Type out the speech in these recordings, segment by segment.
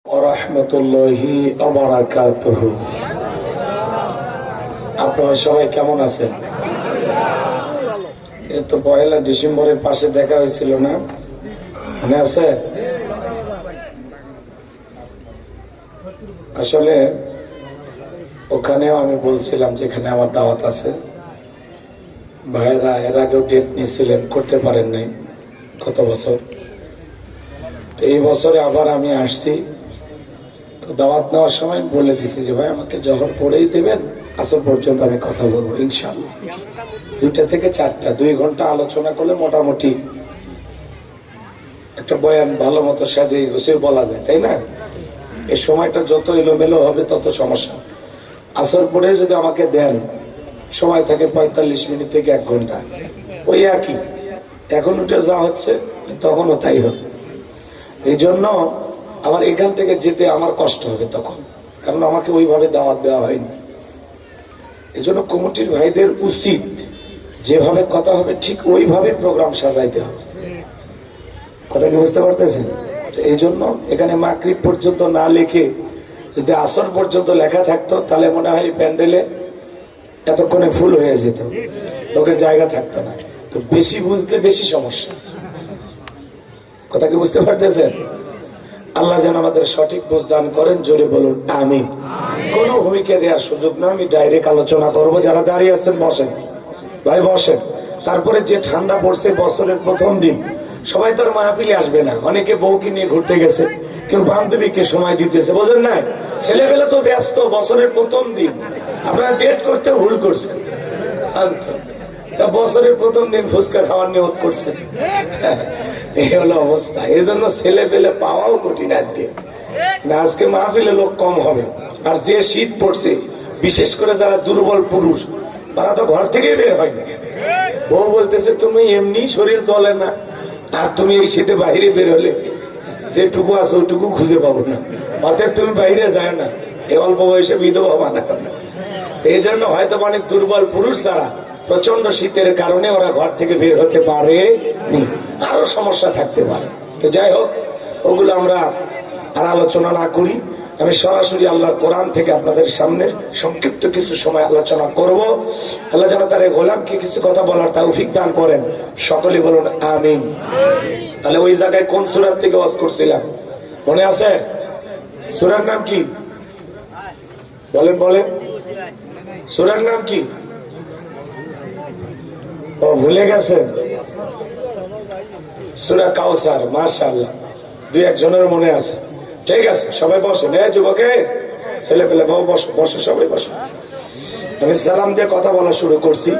ওয়ারাহমাতুল্লাহি ওয়া বারাকাতুহু। আপনারা সবাই কেমন আছেন? এই তো 1 ডিসেম্বরের পাশে দেখা হয়েছিল না, মনে আছে? আসলে ওখানেও আমি বলছিলাম যেখানে আমার দাওয়াত আছে, ভাইরা এর আগেও ডেট নিয়েছিলেন, করতে পারেন নাই গত বছর। এই বছরে আবার আমি আসছি, তো দাওয়াত নেওয়ার সময় বলে দিছি যে ভাই আমাকে জহর পড়েই দেবেন, আসর পর্যন্ত আমি কথা বলবো ইনশাআল্লাহ। 2টা থেকে 4টা 2 ঘন্টা আলোচনা করলে মোটামুটি একটা বয়ান ভালো মতো সাজিয়ে গুছিয়ে বলা যায়, তাই না? এই সময়টা যত এলোমেলো হবে তত সমস্যা। আসর পরে যদি আমাকে দেন, সময় থাকে 45 মিনিট থেকে 1 ঘন্টা, ওই একই। এখন উঠে যা হচ্ছে তখনও তাই হবে। এই জন্য আমার এখান থেকে যেতে আমার কষ্ট হবে তখন, কারণ আমাকে ওইভাবে দাওয়াত দেওয়া হয়নি। এই জন্য কমিটির ভাইদের উচিত যেভাবে কথা হবে ঠিক ওইভাবে প্রোগ্রাম সাজাইতে হবে। কথা কি বুঝতে পারতেছেন? এই জন্য এখানে মাগরিব পর্যন্ত না লিখে যদি আসর পর্যন্ত লেখা থাকতো, তাহলে মনে হয় প্যান্ডেলে এতক্ষণে ফুল হয়ে যেত, লোকের জায়গা থাকতো না। তো বেশি বুঝতে বেশি সমস্যা। কথা কি বুঝতে পারতেছেন? আল্লাহ যেন আমাদের সঠিক বুঝ দান করেন, জোরে বলুন আমিন। কোনো ভূমিকা দেওয়ার সুযোগ না, আমি ডাইরেক্ট আলোচনা করব। যারা দাঁড়িয়ে আছেন বসেন, ভাই বসেন। তারপরে যে ঠান্ডা পড়ছে বছরের প্রথম দিন, সবাই তো আর মাহফিলে আসবে না। অনেকে বউকে নিয়ে ঘুরতে গেছে, কেউ বান্ধবীকে সময় দিতেছে, বোঝেন না? ছেলেবেলা তো ব্যস্ত, বছরের প্রথম দিন আপনারা ডেট করতে ভুল করছেন। বছরের প্রথম দিন ফুচকা খাওয়ার নিয়ত করছেন, এই হলো অবস্থা। এই জন্য ছেলে পেলে পাওয়াও কঠিন আজকে। আজকে মাহফিলে লোক কম হবে। আর যে শীত পড়ছে, বিশেষ করে যারা দুর্বল পুরুষ, তারা তো ঘর থেকে বের হয় না। বউ বলতেছে তুমি এমনি শরীর চলে না, আর তুমি এই শীতে বাইরে বের হলে যেটুকু আছে ওইটুকু খুঁজে পাবো না, অতএব তুমি বাইরে যায় না, এই অল্প বয়সে বিধবা বানাবে না। এই জন্য হয়তো অনেক দুর্বল পুরুষ যারা প্রচন্ড শীতের কারণে ওরা ঘর থেকে বের হতে পারেনি, আরো সমস্যা থাকতে পারে। তো যাই হোক, ওগুলো আমরা আর আলোচনা না করি। আমি সরাসরি আল্লাহর কোরআন থেকে আপনাদের সামনে সংক্ষিপ্ত কিছু সময় আলোচনা করব। আল্লাহ যেন তার গোলামকে কিছু কথা বলার তৌফিক দান করেন, সকলে বলুন আমিন। তাহলে ওই জায়গায় কোন সূরা থেকে ওয়াজ করছিলাম মনে আছে? সূরার নাম কি বলেন? বলেন, সূরার নাম কি? ও ভুলে গেছেন? সূরা কাউসার। মাশাআল্লাহ, 2-1 জনের মনে আছে। ঠিক আছে, সবাই বসেন। যুবকে ছেলে পেলে বসে, সবাই বসে। আমি সালাম দিয়ে কথা বলা শুরু করছি,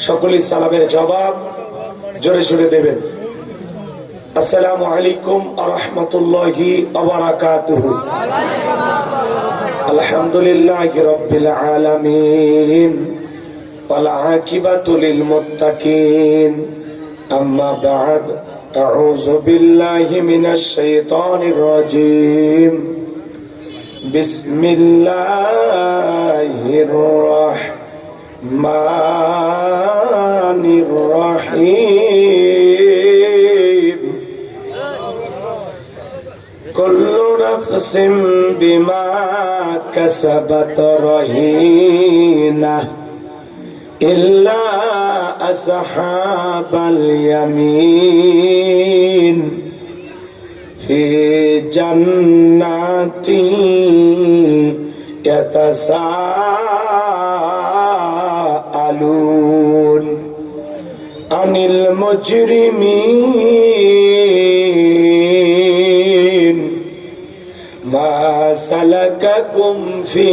সকলেই সালামের জবাব জোরে সুরে দেবেন। আসসালামু আলাইকুম ওয়া রাহমাতুল্লাহি ওয়া বারাকাতুহু। আলহামদুলিল্লাহি রাব্বিল আলামিন ওয়াল আকিবাতু লিল মুত্তাকিন। আম্মা বা'দ, আউযু বিল্লাহি মিনাশ শাইতানির রাজীম। বিসমিল্লাহির রাহমানির রাহিম। কুল্লু নাফসিন বিমা কাসাবাত রাহিনাহ ইল্লা আসহাবাল ইয়ামিন ফি জান্নাতি ইয়াতাসাআলুন আনিল মুজরিমিন মা সালাকাকুম ফি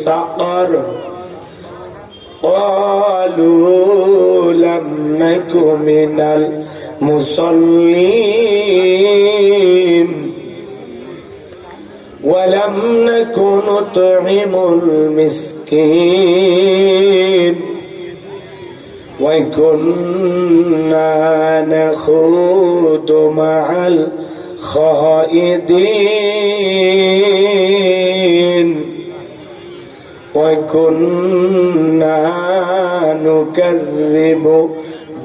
সাকার قالوا لم نك من المصلين ولم نك نطعم المسكين وكنا نخوض مع الخائضين وكنا نكذب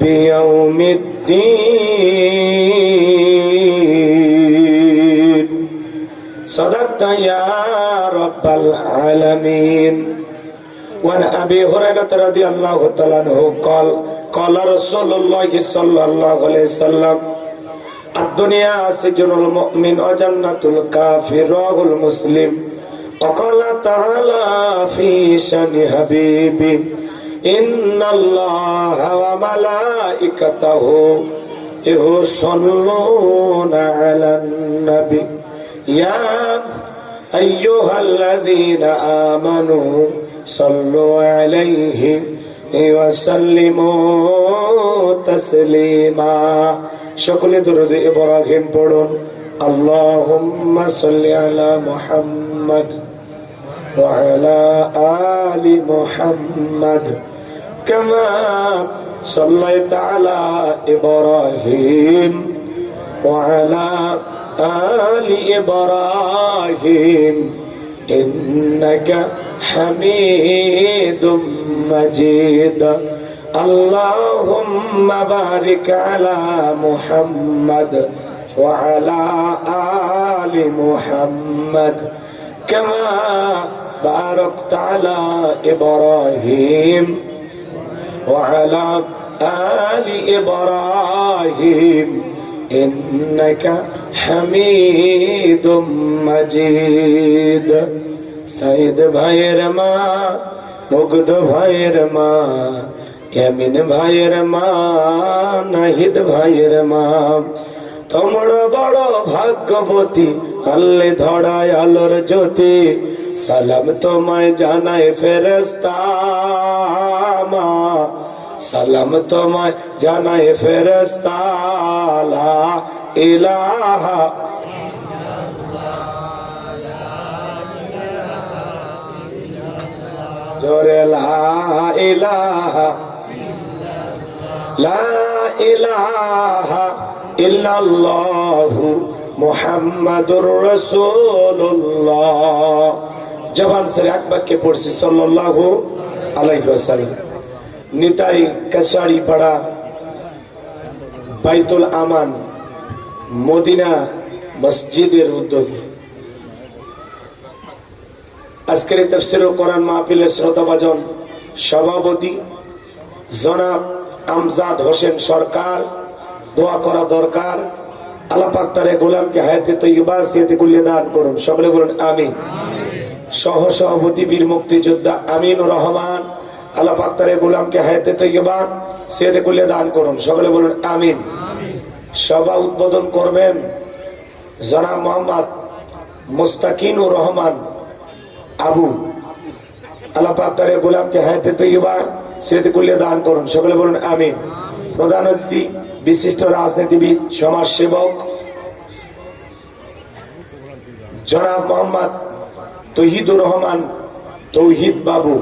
بيوم الدين সাদাকতা ইয়া রাব্বাল আলামিন। وعن أبي هريرة رضي الله تعالى عنه قال قال رسول الله صلى الله عليه وسلم الدنيا سجن المؤمن وجنة الكافر رواه مسلم. وقال تعالى في شأن حبيبي إن الله وملائكته يصلون على النبي يا أيها الذين آمنوا صلوا عليه وسلموا تسليما. সকলে দরুদ ইব্রাহিম পড়ুন। আল্লাহুম্মা সাল্লি আলা মুহাম্মাদ ওয়া আলা আলি মুহাম্মাদ কামা সাল্লাইতা আলা ইব্রাহিম ওয়া আলা আলি ইব্রাহিম ইন্নাকা হামিদুম মাজিদ। আল্লাহুম্মা বারিক আলা মুহাম্মাদ ওয়া আলা আলি মুহাম্মাদ কামা বারাকতা আলা ইব্রাহিম ওয়া আলা আলি ইব্রাহিম ইন্নাকা হামিদুম মাজিদ। সাইদ ভাইয়ের মা, মুগ্ধ ভাইয়ের মা, ইয়ামিন ভাইয়ের মা, নাহিদ ভাইয়ের মা, তোমরা বড় ভাগ্যবতী, আল্লে ধরায় আলোর জ্যোতি। সালাম তোমায় জানায় ফেরেশতা মা, সালাম তোমায় জানায় ফেরেশতা। লা ইলাহা জোরে লা ইলাহা লা ইলাহা ইল্লাল্লাহু মুহাম্মাদুর রাসূলুল্লাহ। জবান ছেড়ে এক বাক্যে পড়ছি সাল্লাল্লাহু আলাইহি ওয়াসাল্লাম। নিতাই কাছাড়ি পাড়া বাইতুল আমান মদিনা মসজিদের উদ্যোগে আজকের এই তাফসীরুল কোরআন মাহফিলের শ্রোতাভাজন সভাপতি জনাব আমজাদ হোসেন সরকার, দোয়া করা দরকার। আল্লাহ পাক তার গোলামকে হায়াতে তৈয়বা সিয়াতে কুল্লি দান করুন, সকলে বলুন আমিন। সহ সভাপতি বীর মুক্তিযোদ্ধা আমিনুর রহমান, আল্লাহ পাক তার গোলামকে হায়াতে তৈয়বা সিয়াতে কুল্লি দান করুন, সকলে বলুন আমিন। সভা উদ্বোধন করবেন জনাব মোহাম্মদ মুস্তাকিনুর রহমান আবু, আল্লাহ পাক তার গোলামকে হায়াতে তৈয়বা সিয়াতে কুল্লি দান করুন, সকলে বলুন আমিন। প্রধান অতিথি বিশিষ্ট রাজনীতিবিদ সমাজ সেবক জনাব মোহাম্মদ তৌহিদুর রহমান তৌহিদ বাবু,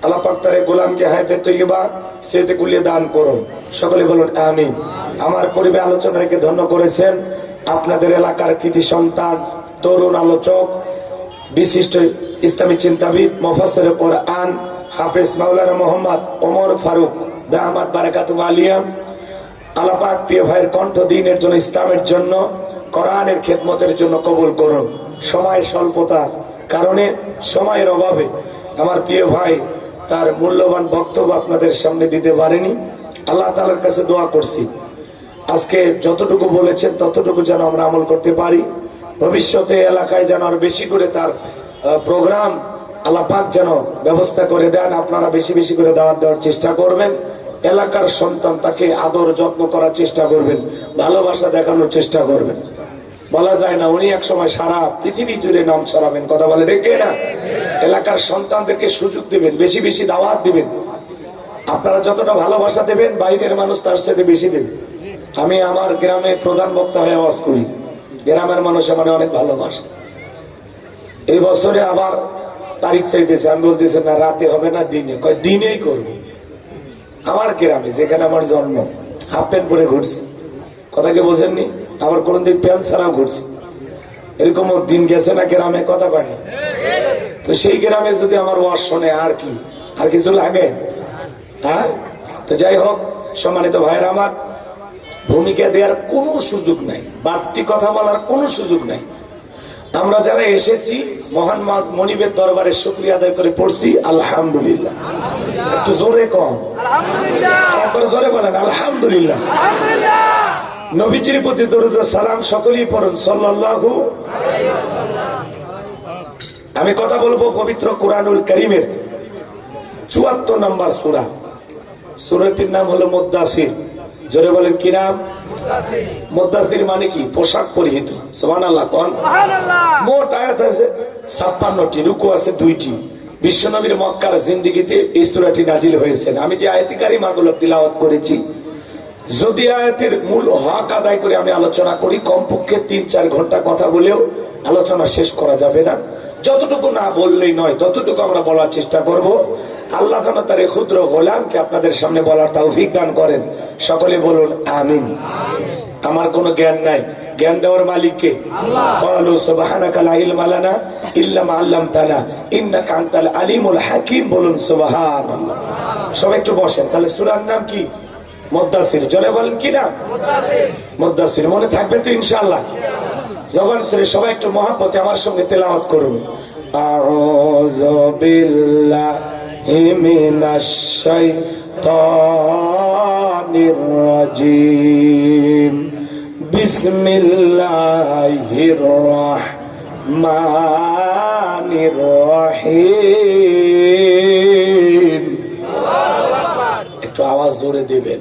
আল্লাহ পাক তার গোলামকে হায়াতে তৈয়বা সিয়াতে কুল্লি দান করুন, সকলে বলুন আমিন। আমার পরিবে আলোচনাকে ধন্য করেছেন আপনাদের এলাকার কৃতি সন্তান, তরুণ আলোচক, বিশিষ্ট ইসলামী চিন্তাবিদ, মুফাসসির কোরআন, হাফেজ মাওলানা মোহাম্মদ ওমর ফারুক দামাত বারাকাতুহু আলিয়া। আল্লাহ পাক প্রিয় ভাইয়ের কণ্ঠ দ্বীনের জন্য, ইসলামের জন্য, কোরআনের খেদমতের জন্য কবুল করুন। সময় স্বল্পতার কারণে, সময়ের অভাবে আমার প্রিয় ভাই তার মূল্যবান বক্তব্য আপনাদের সামনে দিতে পারেনি। আল্লাহ তাআলার কাছে দোয়া করছি আজকে যতটুকু বলেছেন ততটুকু যেন আমরা আমল করতে পারি। ভবিষ্যতে এলাকায় যেন আরো বেশি করে তার প্রোগ্রাম আল্লাহ পাক যেন ব্যবস্থা করে দেন। আপনারা বেশি বেশি করে দাওয়াত দেওয়ার চেষ্টা করবেন। এলাকার সন্তান, তাকে আদর যত্ন করার চেষ্টা করবেন, ভালোবাসা দেখানোর চেষ্টা করবেন। বলা যায় না উনি এক সময় সারা পৃথিবী জুড়ে নাম ছড়াবেন, কথা বলে দেখে না। এলাকার সন্তানদেরকে সুযোগ দিবেন, বেশি বেশি দাওয়াত দিবেন। আপনারা যতটা ভালোবাসা দেবেন বাইরের মানুষ তার সাথে বেশি দেবে। আমি আমার গ্রামে প্রধান বক্তা হয়ে আওয়াজ করি, গ্রামের মানুষ মানে অনেক ভালোবাসে। এই বছরে আবার তারিখ চাইতেছে, আমি বলতেছি না রাতে হবে না দিনে, কয় দিনেই করবো। আমার গ্রামে যেখানে আমার জন্ম হাফ প্যান্ট পরে ঘুরছে, কথা কি বোঝেননি? আবার কোনদিন প্যান্ট ছাড়াও ঘুরছে, এরকম দিন গেছে না গ্রামে, কথা কয় না। তো সেই গ্রামে যদি আমার ওয়াজ শোনে আর কি, আর কিছু লাগে? হ্যাঁ, তো যাই হোক সম্মানিত ভাইয়েরা আমার, ভূমিকা দেওয়ার কোনো সুযোগ নাই, বাড়তি কথা বলার কোনো সুযোগ নাই। আমরা যারা এসেছি মহান মনিবের দরবারে শুকরিয়া আদায় করে পড়ছি আলহামদুলিল্লাহ। একটু জোরে কম, একবার জোরে বলেন আলহামদুলিল্লাহ। নবীজির প্রতি দরুদ ও সালাম সকলেই পড়ুন সাল্লাল্লাহু আলাইহি ওয়াসাল্লাম। আমি কথা বলবো পবিত্র কুরআনুল কারীমের ৭৪ নম্বর সূরা। সূরাটির নাম হলো মুদ্দাসির। জোরে বলেন কি নাম? মুদ্দাসির মানে কি? পোশাক পরিহিত। সুবহানাল্লাহ কোন? মোট আয়াত আছে ৫৬টি, রুকু আছে ২টি। বিশ্বনবীর মক্কার জিন্দেগিতে এই সূরাটি নাজিল হয়েছে। আমি যে আয়াতি কারিমাগুলো তিলাওয়াত করেছি, যদি আয়াতের মূল হক আদায় করে আমি আলোচনা করি, কমপক্ষে ৩-৪ ঘন্টা কথা বলেও আলোচনা শেষ করা যাবে না। যতটুকু না বললেই নয়, ততটুকু আমরা বলার চেষ্টা করব। আল্লাহ যেন তার এই ক্ষুদ্র গোলামকে আপনাদের সামনে বলার তৌফিক দান করেন। সকলে বলুন আমিন। আমার কোনো জ্ঞান নাই, জ্ঞান দেওয়ার মালিক কে? ক্বালু সুবহানাকা লা ইলমা লানা ইল্লা মা আল্লামতানা ইন্নাকা আনতাল আলিমুল হাকিম। বলুন সুবহানাল্লাহ। সবাই একটু বসেন। তাহলে সূরার নাম কি? মুদ্দাসির। জোরে বলেন কি নাম? মুদ্দাসির। মনে থাকবে তো ইনশাআল্লাহ? জবান ছেড়ে সবাই একটু মহব্বতে আমার সঙ্গে তেলাওয়াত করুন। আউযু বিল্লাহি মিনাশ শাইতানির রাজিম। বিসমিল্লাহির রাহমানির রহিম। একটু আওয়াজ জোরে দিবেন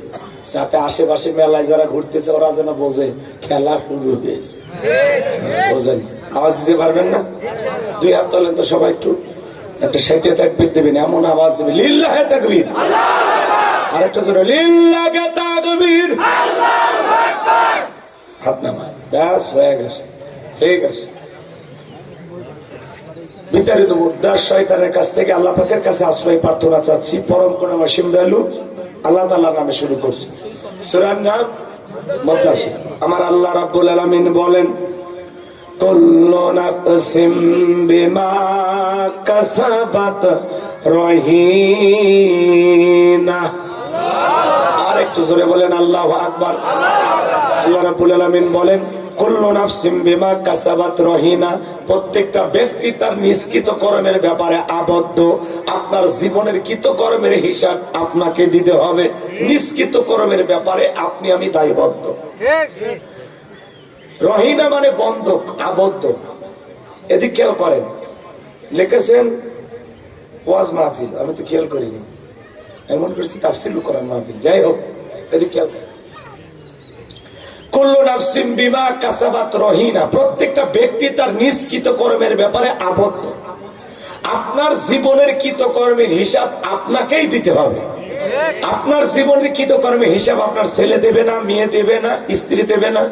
যাতে আশেপাশে মেলায় যারা ঘুরতেছে ওরা যেন বোঝে খেলা শুরু হয়েছে। বোঝেন? আওয়াজ দিতে পারবেন না? ২ হাত তোলেন তো সবাই। একটু একটা সাইটে তাকবীর দেবেন, এমন আওয়াজ দেবেন লিল্লাহি তাকবীর। আর একটা জোরে লিল্লাহি তাকবীর। হাত নামান। ব্যাস হয়ে গেছে, ঠিক আছে। বিতাড়িত মুদ্দাস শয়তানের কাছ থেকে আল্লাহ পাকের কাছে আশ্রয় প্রার্থনা চাচ্ছি। পরম করুণা অসীম দয়ালু আল্লাহ তাআলার নামে শুরু করছি। সূরার নাম মুদ্দাসির। আমার আল্লাহ রাব্বুল আলামিন বলেন, কুল্লু নাফসিম বিমা কাসাবাত রহিনা। আর একটু জোরে বলেন আল্লাহু আকবার। আল্লাহ রাব্বুল আলামিন বলেন, কুল্লু নাফসিম বিমা কাসাবাত রহিনা। প্রত্যেকটা ব্যক্তি তার নিষ্কৃত কর্মের ব্যাপারে আবদ্ধ। আপনার জীবনের কৃতকর্মের হিসাব আপনাকে দিতে হবে। নিষ্কৃত কর্মের ব্যাপারে আপনি আমি দায়বদ্ধ। রহিনা মানে বন্ধক, আবদ্ধ। এদিক খেয়াল করেন, লিখেছেন ওয়াজ মাহফিল, আমি তো খেয়াল করিনি, এমন করছি তাফসীরুল কোরআন মাহফিল। যাই হোক, এদিক খেয়াল করেন। কুল্লু নাফসিম বিমা কাসাবাত রহিনা। প্রত্যেকটা ব্যক্তি তার নিজ কৃতকর্মের ব্যাপারে আবদ্ধ। আপনার জীবনের কৃতকর্মের হিসাব আপনাকেই দিতে হবে। আপনার জীবনের কৃতকর্মের হিসাব আপনার ছেলে দেবে না, মেয়ে দেবে না, স্ত্রী দেবে না,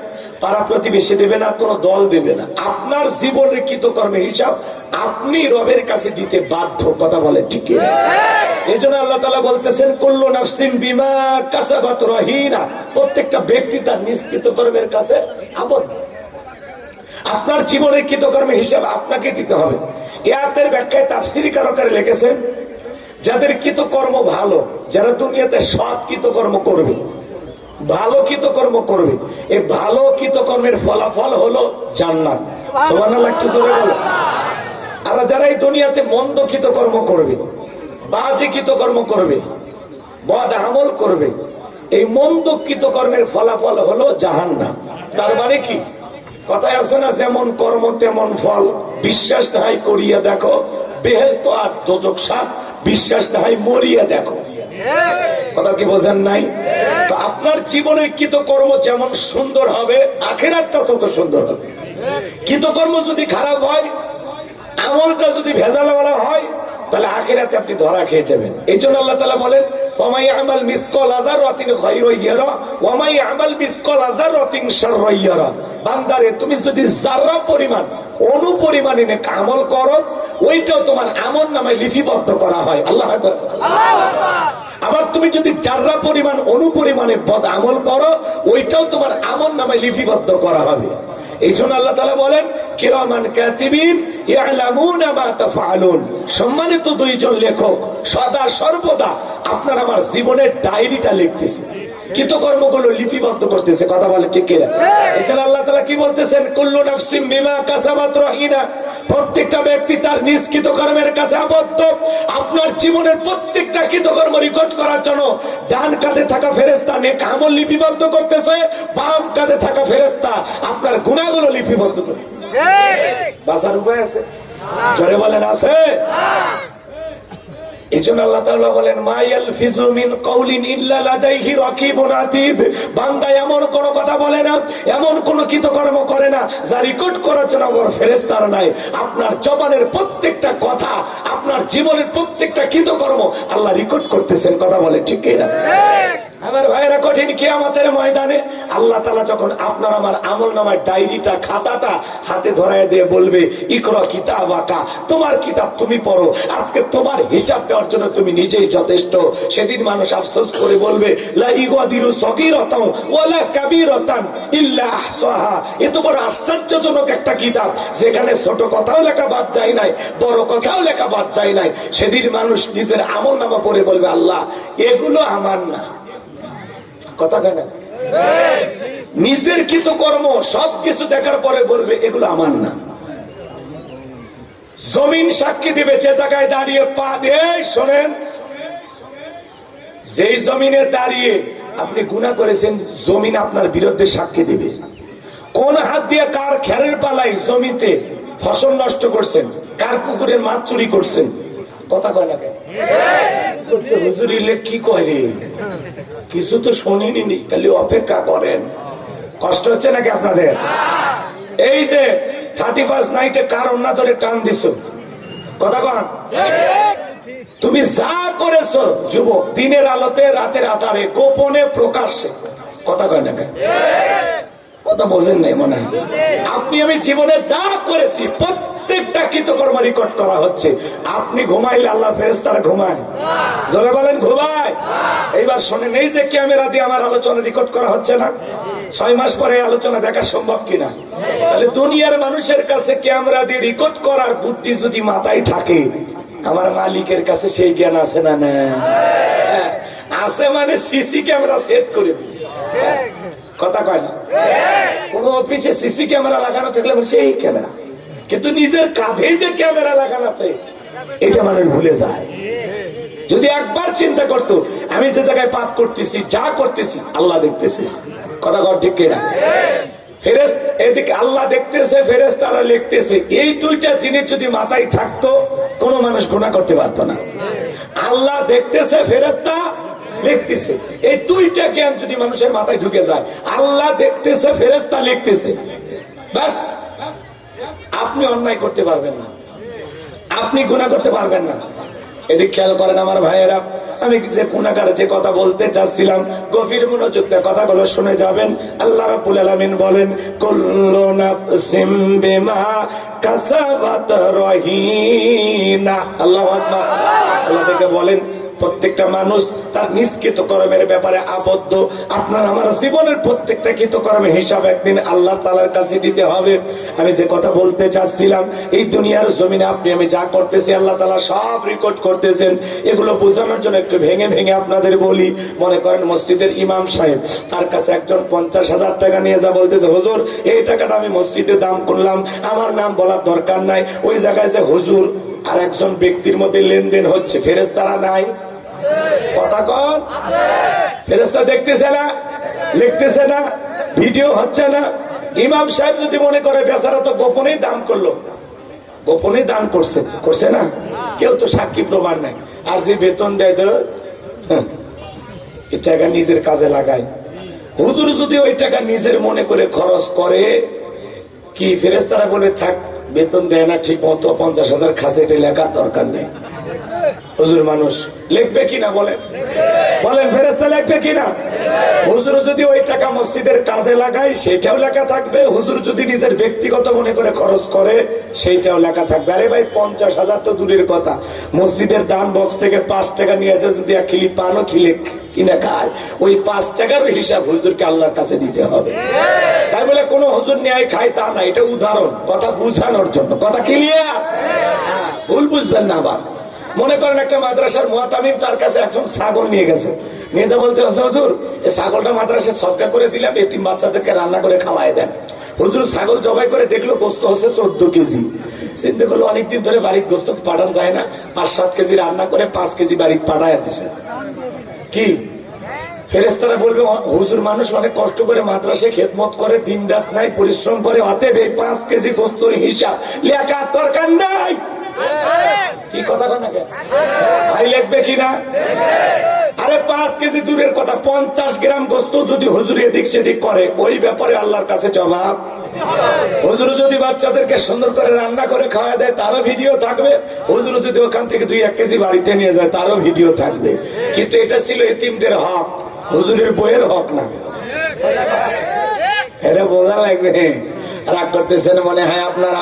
পাড়া প্রতিবেশী দেবে না, কোন দল দেবে না। আপনার জীবনের কৃতকর্মের হিসাব আপনি রবের কাছে দিতে বাধ্য। কথা বলে ঠিক? এই জন্য আল্লাহ তাআলা বলতেছেন কুল্লু নাফসিন বিমা কাসাবাত রহিনা। প্রত্যেকটা ব্যক্তি তার নিজ কৃতকর্মের কাছে আবদ্ধ। আপনার জীবনের কৃতকর্মের হিসাব আপনাকে দিতে হবে। এই আয়াতের ব্যাখ্যায় তাফসীরি কারকেরা লিখেছেন, যাদের কৃতকর্ম ভালো, যারা দুনিয়াতে সৎ কৃতকর্ম করবে, ভালো কৃতকর্ম করবে, এই ভালো কৃতকর্মের ফলাফল হলো জান্নাত। সুবহানাল্লাহ, একটু জোরে বলো। আর যারা এই দুনিয়াতে মন্দ কৃতকর্ম করবে, বাজে কৃতকর্ম করবে, বদ আমল করবে, এই মন্দ কৃতকর্মের ফলাফল হলো জাহান্নাম। তার মানে কি? কথায় আছে না, যেমন কর্ম তেমন ফল। বিশ্বাস না হয় করিয়া দেখো, বেহেশত আর দোজখ সাত। বিশ্বাস না হয় মরিয়া দেখো। কথা কি বোঝেন নাই? তো আপনার জীবনের কৃতকর্ম যেমন সুন্দর হবে, আখিরাতটা তত সুন্দর হবে। কৃতকর্ম যদি খারাপ হয়, আমলটা যদি ভেজালওয়ালা হয়, তাহলে আখিরাতে আপনি ধরা খেয়ে যাবেন। এই জন্য আল্লাহ তাআলা বলেন, ফামাই আমাল মিসকাল যাররাতিন খায়রান ইয়ারা ওয়া মাই আমাল মিসকাল যাররাতিন শাররান ইয়ারা। বান্দারে, তুমি যদি যারা পরিমাণ, অণু পরিমাণে নেক আমল করো, ওইটাও তোমার আমলনামায় লিপিবদ্ধ করা হয়। আল্লাহু আকবার, আল্লাহু আকবার। আবার তুমি যদি যারা পরিমাণ, অণু পরিমাণে বদ আমল করো, ওইটাও তোমার আমলনামায় লিপিবদ্ধ করা হবে। এই জন্য আল্লাহ তাআলা বলেন, কিরামান কাতিবিন ইয়ালামুনা মা তাফআলুন। সম্মানিত দুইজন লেখক সদা সর্বদা আপনার আমার জীবনের ডায়েরিটা লিখতেছে। কৃতকর্মগুলো লিপিবদ্ধ করতেছে। কথা বলে ঠিক কিনা? এছাড়া আল্লাহ তাআলা কি বলতেছেন? কুল্লু নাফসিন বিমা কাসাবাত রাহিনা, প্রত্যেকটা ব্যক্তি তার নিজ কৃতকর্মের কাছে আবদ্ধ। আপনার জীবনের প্রত্যেকটা কৃতকর্ম রেকর্ড করার জন্য ডান কাঁধে থাকা ফেরেশতা নেক আমল লিপিবদ্ধ করতেছে, বাম কাঁধে থাকা ফেরেশতা আপনার গুনাহগুলো লিপিবদ্ধ করতেছে। বাঁচার উপায় আছে? জোরে বলেন আছে? এজন্য আল্লাহ তাআলা বলেন মা ইয়ালফিজু মিন কাউলিন ইল্লা লাদাইহি রাকিবুন আতীদ, বান্দা এমন কোন কথা বলে না, এমন কোন কৃতকর্ম করে না যা রেকর্ড করার জন্য আমার ফেরেশতার নাই। আপনার জবানের প্রত্যেকটা কথা, আপনার জীবনের প্রত্যেকটা কৃতকর্ম আল্লাহ রেকর্ড করতেছেন। কথা বলে ঠিক কিনা? আমার ভাইয়েরা, কঠিন কিয়ামতের ময়দানে আল্লাহ তাআলা যখন আপনার আমার আমলনামার ডায়েরিটা, খাতাটা হাতে ধরায় দিয়ে বলবে ইকরা কিতাবাকা, তোমার কিতাব তুমি পড়ো, আজকে তোমার হিসাব দেওয়ার জন্য তুমি নিজেই যথেষ্ট। সেদিন মানুষ আফসোস করে বলবে লা ইগাদিরু সগীরাতাও ওয়ালা কাবীরাতান ইল্লা আহসাহা। এত বড় আশ্চর্যজনক একটা কিতাব যেখানে ছোট কথাও লেখা বাদ যায় নাই, বড় কথাও লেখা বাদ যায় নাই। সেদিন মানুষ নিজের আমলনামা পড়ে বলবে আল্লাহ এগুলো আমার না। কথা কেন? নিজের কৃতকর্ম সবকিছু দেখার পরে বলবে এগুলো আমার না। জমিন সাক্ষী দিবে, যে জায়গায় দাঁড়িয়ে পা দিয়ে শোনেন, যেই জমিনে দাঁড়িয়ে আপনি গুনাহ করেছেন জমিন আপনার বিরুদ্ধে সাক্ষী দিবে। কোন হাত দিয়ে কার খেরের পালাই জমিতে ফসল নষ্ট করছেন, কার পুকুরের মাছ চুরি করছেন। কথা কয় না কেন? হুজুর ইলে কি করে, কিছু তো শোনেনি, খালি অপেক্ষা করেন। কষ্ট হচ্ছে নাকি আপনাদের? এই যে 31 নাইটে কার অন্য ধরে টান দিছ, কথা কন। তুমি যা করেছো যুবক, দিনের আলোতে রাতের আধারে গোপনে প্রকাশ্যে, কথা কয় না কেন? কথা বোঝেন নাই মনে হয়। আপনি আমি জীবনে যা করেছি প্রত্যেকটা কৃতকর্ম রেকর্ড করা হচ্ছে। আপনি ঘুমাইলে আল্লাহ ফেরেশতারা ঘুমায়, জোরে বলেন ঘুমায়। এইবার শোনেন, এই যে ক্যামেরা দিয়ে আমার আলোচনা রেকর্ড করা হচ্ছে না, 6 মাস পরে আলোচনা দেখা সম্ভব কিনা? তাহলে দুনিয়ার মানুষের কাছে ক্যামেরা দিয়ে রেকর্ড করার বুদ্ধি যদি মাথায় থাকে, আমার মালিকের কাছে সেই জ্ঞান আছে না? না আছে, মানে সিসি ক্যামেরা সেট করে দিছে। কথা কয় না? কোন অফিসে সিসি ক্যামেরা লাগানো থাকলে সেই ক্যামেরা, কিন্তু নিজের কাঁধেই যে ক্যামেরা লাগানো আছে এটা মানুষ ভুলে যায়। যদি একবার চিন্তা করতো আমি যে জায়গায় পাপ করতেছি, যা করতেছি আল্লাহ দেখতেছে। কথা কর ঠিক কিনা? ফেরেশতা এদিকে আল্লাহ দেখতেছে, ফেরেশতারা লিখতেছে। এই দুইটা জিনিস যদি মাথায় থাকতো কোন মানুষ গুনাহ করতে পারতো না। আল্লাহ দেখতেছে, ফেরেশতা লিখতেছে, এই দুইটা জ্ঞান যদি মানুষের মাথায় ঢুকে যায়, আল্লাহ দেখতেছে, ফেরেশতা লিখতেছে, বাস আপনি অন্যায় করতে পারবেন না, আপনি গুনাহ করতে পারবেন না। এদিকে খেয়াল করেন আমার ভাইয়েরা, আমি যে গুনাহগার যে কথা বলতে চাচ্ছিলাম, গভীর মনোযোগ দিয়ে কথাগুলো শুনে যাবেন। আল্লাহ রাব্বুল আলামিন বলেন কুল্লু নাফসিম বিমা কাসাবাত রহিনা। আল্লাহু আকবার। আল্লাহ থেকে বলেন প্রত্যেকটা মানুষ তার নিজ কৃতকর্মের ব্যাপারে আবদ্ধ। আপনার আমার জীবনের প্রত্যেকটা কৃতকর্মের হিসাব একদিন আল্লাহ তাআলার কাছে দিতে হবে। আমি যে কথা বলতে চাচ্ছিলাম, এই দুনিয়ার জমিনে আপনি আমি যা করতেছি আল্লাহ তাআলা সব রেকর্ড করতেছেন। এগুলো বোঝানোর জন্য একটু ভেঙে ভেঙে আপনাদের বলি। মনে করেন মসজিদের ইমাম সাহেব, তার কাছে একজন 50,000 টাকা নিয়ে যা বলতেছে হুজুর এই টাকাটা আমি মসজিদে দান করলাম, আমার নাম বলার দরকার নাই। ওই জায়গায় যে হুজুর আর একজন ব্যক্তির মধ্যে লেনদেন হচ্ছে, ফেরেশতারা নাই? কথা কন। ফেরেশতা দেখতেছে না, লিখতেছে না, ভিডিও হচ্ছে না। ইমাম সাহেব যদি মনে করে বেচারা তো গোপনেই দান করলো, গোপনেই দান করছে, করছে না, কেউ তো সাক্ষী প্রমাণ নাই। আর যে বেতন দেয় এই টাকা নিজের কাজে লাগায়। হুজুর যদি ওই টাকা নিজের মনে করে খরচ করে, কি ফেরেশতারা বলে থাক বেতন দেয় না ঠিক মতো, 50,000 খাসে, এটা লেখার দরকার নেই। হুজুর মানুষ লিখবে কিনা বলেন? বলেন ফেরেশতা লিখবে কিনা? হুজুর যদি ওই টাকা মসজিদের কাজে লাগায় সেটাও লেখা থাকবে, হুজুর যদি নিজের ব্যক্তিগত মনে করে খরচ করে সেইটাও লেখা থাকবে। আরে ভাই 50,000 তো দূরের কথা, মসজিদের দান বক্স থেকে 5 টাকা নিয়ে আসে যদি 1 খিলি পানও কিনে খায়, ওই 5 টাকারও হিসাব হুজুরকে আল্লাহর কাছে দিতে হবে। তাই বলে কোন হুজুর ন্যায় খায় তা না, এটা উদাহরণ, কথা বুঝানোর জন্য। কথা ক্লিয়ার? ভুল বুঝবেন না আবার। মনে করেন একটা মাদ্রাসার মুয়াতামিম, তার কাছে একজন ছাগল নিয়ে গেছে, নিয়ে যা বলতে হুজুর এই ছাগলটা মাদ্রাসায় সদকা করে দিলাম, এতিম বাচ্চাদেরকে রান্না করে খাওয়াই দেন। হুজুর ছাগল জবাই করে দেখলো গোস্ত হচ্ছে 14 কেজি। চিন্তা করলো অনেকদিন ধরে বাড়ির গোস্ত পাঠানো যায় না, 5-7 কেজি রান্না করে 5 কেজি বাড়ির পাঠায় দিছে। কি ফেরেশতারা বলবে হুজুর মানুষ অনেক কষ্ট করে মাদ্রাসায় খেদমত করে, দিন রাত নাই পরিশ্রম করে, অতএব এই 5 কেজি গোস্তর হিসাব লেখার দরকার নাই। কি কথা কন না ভাই, লিখবে কিনা? আরে 5 কেজি দূরের কথা, 50 গ্রাম গোস্ত যদি হুজুর এদিক সেদিক করে, ওই ব্যাপারে আল্লাহর কাছে জবাব। হুজুর যদি বাচ্চাদেরকে সুন্দর করে রান্না করে খাওয়া দেয়, তারও ভিডিও থাকবে। হুজুর যদি ওখান থেকে 2-1 কেজি বাড়িতে নিয়ে যায়, তারও ভিডিও থাকবে। কিন্তু এটা ছিল এতিমদের হক, হুজুরের বইয়ের হক না। এটা বোঝা লাগবে। রাগ করতেছেন মনে হয় আপনারা?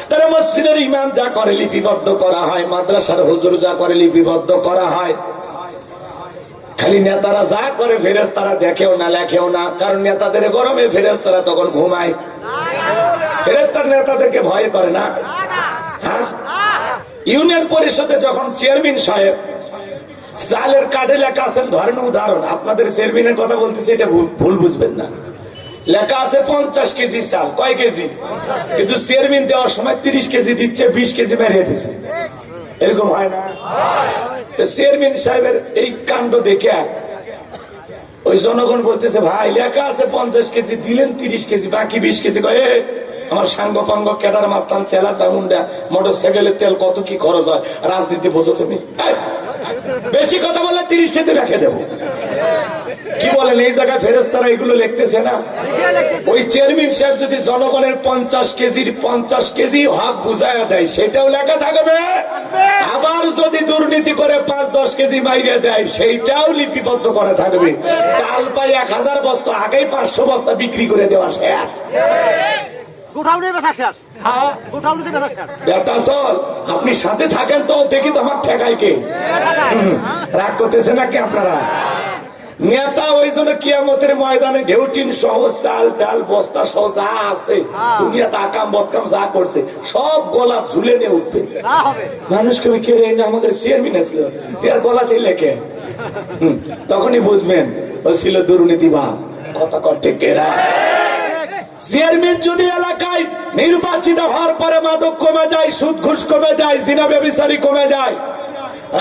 তারা মসজিদের ইমাম যা করে লিপিবদ্ধ করা হয়, মাদ্রাসার হুজুর যা করে লিপিবদ্ধ করা হয়। খালি নেতারা যা করে ফেরেশতারা দেখেও না, লেখেও না, কারণ নেতাদের গরমে ফেরেশতারা তখন ঘুমায়। ফেরেশতার নেতাদেরকে ভয় করে না। হ্যাঁ, ইউনিয়ন পরিষদে যখন চেয়ারম্যান সাহেব চালের কার্ডে লেখা আছেন, ধরেন উদাহরণ, আপনাদের চেয়ারম্যানের কথা বলতেছে, এটা ভুল বুঝবেন না, লেখা আছে 50 কেজি চাল, কয় কেজি? কিন্তু চেয়ারম্যান দেওয়ার সময় 30 কেজি দিচ্ছে, 20 কেজি বেরিয়ে দিচ্ছে। এরকম হয় না? তো চেয়ারম্যান সাহেবের এই কাণ্ড দেখে ওই জনগণ বলতেছে, ভাই লেখা আছে 50 কেজি, দিলেন 30 কেজি, বাকি 20 কেজি। কয় আমার সাঙ্গ পাঙ্গ ক্যাডার মাস্তান চেলা চামুন্ডা মোটর সাইকেলের তেল কত কি খরচ হয়, রাজনীতি বোঝো তুমি? বেশি কথা বললে 30 কেজি রেখে দেবো। কি বলেন? এই জায়গায় ফেরেশতারা এগুলো লিখতেছে না? ওই চেয়ারম্যান সাহেব যদি জনগণের 50 কেজি হক বুঝাইয়া দেয়, সেটাও লেখা থাকবে। আবার যদি দুর্নীতি করে 5-10 কেজি মাইরে দেয়, সেইটাও লিপিবদ্ধ করে থাকবে। চাল পাই 1000 বস্তা, আগেই 500 বস্তা বিক্রি করে দেওয়া শেষ। আপনি সাথে থাকেন তো, দেখি তো আমার ঠেকাই কে। রাগ করতেছে নাকি আপনারা? নেতা ওই জন্য কিয়ামতের ময়দানে ঢেউটিন সহ চাল ডাল বস্তা সহ যা আছে, দুনিয়াতে আকাম বদকাম যা করছে, সব গলা ঝুলে নিয়ে উঠবে। মানুষকে কেড়ে এনে আমাদের চেয়ারম্যান আসলো, তার গলাতেই লেখে। তখনই বুঝবেন ও ছিল দুর্নীতিবাজ। কথা কর ঠিক না? চেয়ারম্যান যদি এলাকায় নির্বাচিত হওয়ার পরে মাদক কমে যায়, সুদ ঘুষ কমে যায়, জিনা ব্যভিচারী কমে যায়,